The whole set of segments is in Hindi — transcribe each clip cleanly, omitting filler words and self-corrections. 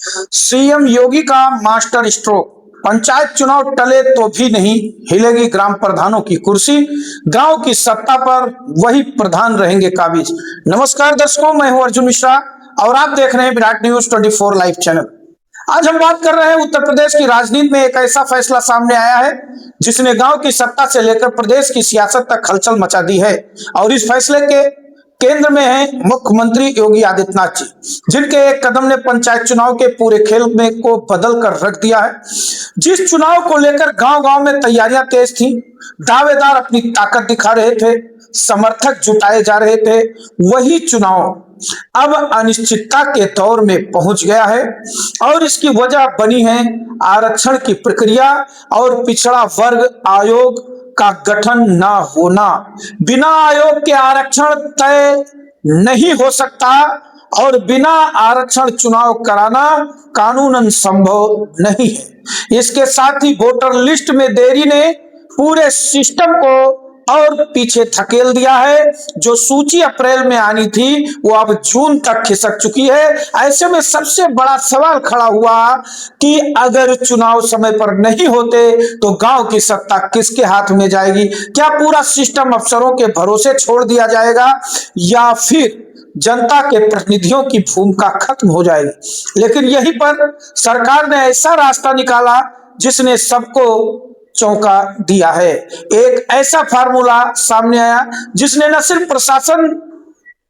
सीएम योगी का मास्टर स्ट्रोक। पंचायत चुनाव टले तो भी नहीं हिलेगी ग्राम प्रधानों की कुर्सी। गांव की सत्ता पर वही प्रधान रहेंगे काबिज। नमस्कार दर्शकों, मैं हूं अर्जुन मिश्रा और आप देख रहे हैं विराट न्यूज 24 लाइव चैनल। आज हम बात कर रहे हैं उत्तर प्रदेश की राजनीति में एक ऐसा फैसला सामने आया है जिसने गांव की सत्ता से लेकर प्रदेश की सियासत तक हलचल मचा दी है। और इस फैसले के केंद्र में है मुख्यमंत्री योगी आदित्यनाथ जी, जिनके एक कदम ने पंचायत चुनाव के पूरे खेल में को बदल कर रख दिया है। जिस चुनाव को लेकर गांव गांव में तैयारियां तेज थी, दावेदार अपनी ताकत दिखा रहे थे, समर्थक जुटाए जा रहे थे, वही चुनाव अब अनिश्चितता के दौर में पहुंच गया है। और इसकी वजह बनी है आरक्षण की प्रक्रिया और पिछड़ा वर्ग आयोग का गठन न होना। बिना आयोग के आरक्षण तय नहीं हो सकता और बिना आरक्षण चुनाव कराना कानूनन संभव नहीं है। इसके साथ ही वोटर लिस्ट में देरी ने पूरे सिस्टम को और पीछे धकेल दिया है। जो सूची अप्रैल में आनी थी वो अब जून तक खिसक चुकी है। ऐसे में सबसे बड़ा सवाल खड़ा हुआ कि अगर चुनाव समय पर नहीं होते तो गांव की सत्ता किसके हाथ में जाएगी? क्या पूरा सिस्टम अफसरों के भरोसे छोड़ दिया जाएगा या फिर जनता के प्रतिनिधियों की भूमिका खत्म हो जाएगी? लेकिन यहीं पर सरकार ने ऐसा रास्ता निकाला जिसने सबको चौंका दिया है। एक ऐसा फार्मूला सामने आया जिसने न सिर्फ प्रशासन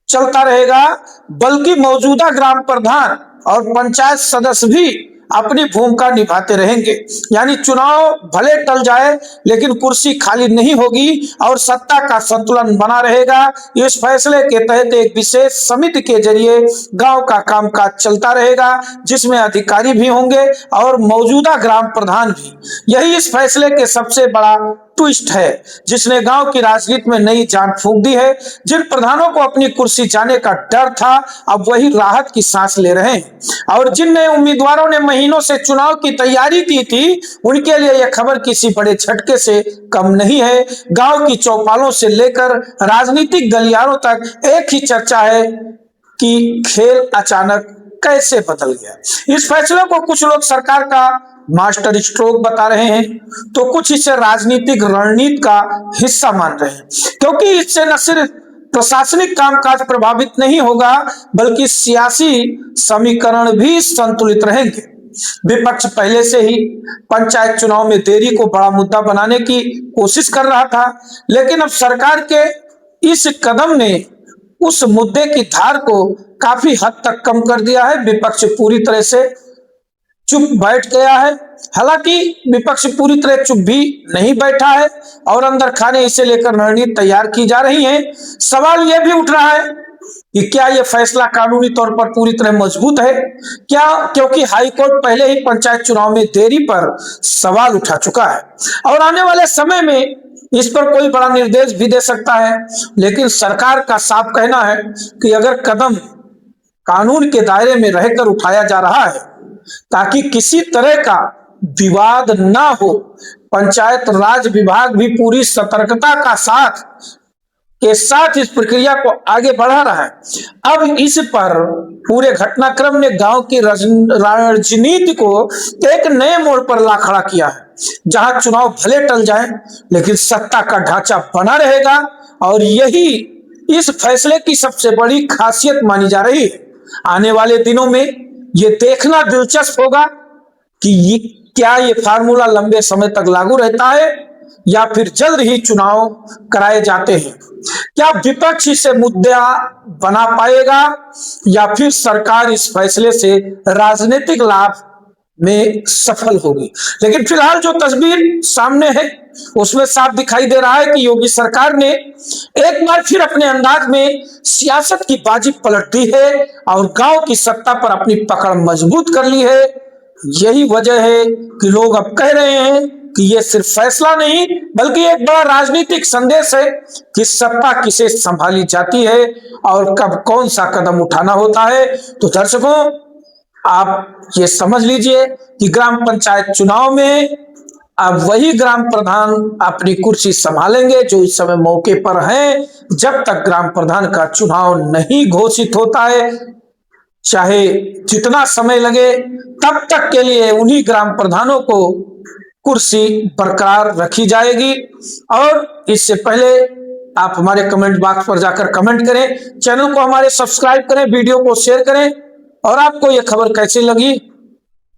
चलता रहेगा बल्कि मौजूदा ग्राम प्रधान और पंचायत सदस्य भी अपनी भूमिका निभाते रहेंगे। यानी चुनाव भले टल जाए लेकिन कुर्सी खाली नहीं होगी और सत्ता का संतुलन बना रहेगा। इस फैसले के तहत एक विशेष समिति के जरिए गांव का कामकाज चलता रहेगा, जिसमें अधिकारी भी होंगे और मौजूदा ग्राम प्रधान भी। यही इस फैसले के सबसे बड़ा ट्विस्ट है जिसने गांव की राजनीति में नई जान फूंक दी है। जिन प्रधानों को अपनी कुर्सी जाने का डर था अब वही राहत की सांस ले रहे हैं और जिन नए उम्मीदवारों ने महीनों से चुनाव की तैयारी की थी उनके लिए यह खबर किसी बड़े झटके से कम नहीं है। गांव की चौपालों से लेकर राजनीतिक गलियारों तक एक ही चर्चा है कि खेल अचानक कैसे बदल गया। इस फैसले को कुछ लोग सरकार का मास्टर स्ट्रोक बता रहे हैं तो कुछ इसे राजनीतिक रणनीति का हिस्सा मान रहे हैं, क्योंकि इससे न सिर्फ प्रशासनिक कामकाज प्रभावित नहीं होगा बल्कि सियासी समीकरण भी संतुलित रहेंगे। विपक्ष पहले से ही पंचायत चुनाव में देरी को बड़ा मुद्दा बनाने की कोशिश कर रहा था, लेकिन अब सरकार के इस कदम ने उस मुद्दे की धार को काफी हद तक कम कर दिया है। विपक्ष पूरी तरह से चुप बैठ गया है। हालांकि विपक्ष पूरी तरह चुप भी नहीं बैठा है और अंदर खाने इसे लेकर रणनीति तैयार की जा रही है। सवाल यह भी उठ रहा है कि क्या यह फैसला कानूनी तौर पर पूरी तरह मजबूत है क्या, क्योंकि हाईकोर्ट पहले ही पंचायत चुनाव में देरी पर सवाल उठा चुका है और आने वाले समय में इस पर कोई बड़ा निर्देश भी दे सकता है। लेकिन सरकार का साफ कहना है कि अगर कदम कानून के दायरे में रहकर उठाया जा रहा है ताकि किसी तरह का विवाद ना हो, पंचायत राज विभाग भी पूरी सतर्कता के साथ इस प्रक्रिया को आगे बढ़ा रहा है। अब इस पर पूरे घटनाक्रम ने गांव की राजनीति को एक नए मोड़ पर ला खड़ा किया है, जहां चुनाव भले टल जाए लेकिन सत्ता का ढांचा बना रहेगा। और यही इस फैसले की सबसे बड़ी खासियत मानी जा रही है। आने वाले दिनों में ये देखना दिलचस्प होगा कि क्या ये फार्मूला लंबे समय तक लागू रहता है या फिर जल्द ही चुनाव कराए जाते हैं। क्या विपक्ष इसे मुद्दा बना पाएगा या फिर सरकार इस फैसले से राजनीतिक लाभ में सफल होगी? लेकिन फिलहाल जो तस्वीर सामने है उसमें साफ दिखाई दे रहा है कि योगी सरकार ने एक बार फिर अपने अंदाज में सियासत की बाजी पलट दी है और गांव की सत्ता पर अपनी पकड़ मजबूत कर ली है। यही वजह है कि लोग अब कह रहे हैं कि यह सिर्फ फैसला नहीं बल्कि एक बड़ा राजनीतिक संदेश है कि सत्ता किसे संभाली जाती है और कब कौन सा कदम उठाना होता है। तो दर्शकों, आप ये समझ लीजिए कि ग्राम पंचायत चुनाव में अब वही ग्राम प्रधान अपनी कुर्सी संभालेंगे जो इस समय मौके पर हैं। जब तक ग्राम प्रधान का चुनाव नहीं घोषित होता है चाहे जितना समय लगे तब तक के लिए उन्हीं ग्राम प्रधानों को कुर्सी बरकरार रखी जाएगी। और इससे पहले आप हमारे कमेंट बॉक्स पर जाकर कमेंट करें, चैनल को हमारे सब्सक्राइब करें, वीडियो को शेयर करें और आपको यह खबर कैसी लगी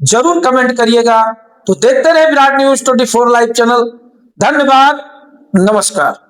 जरूर कमेंट करिएगा। तो देखते रहे विराट न्यूज 24 लाइव चैनल। धन्यवाद, नमस्कार।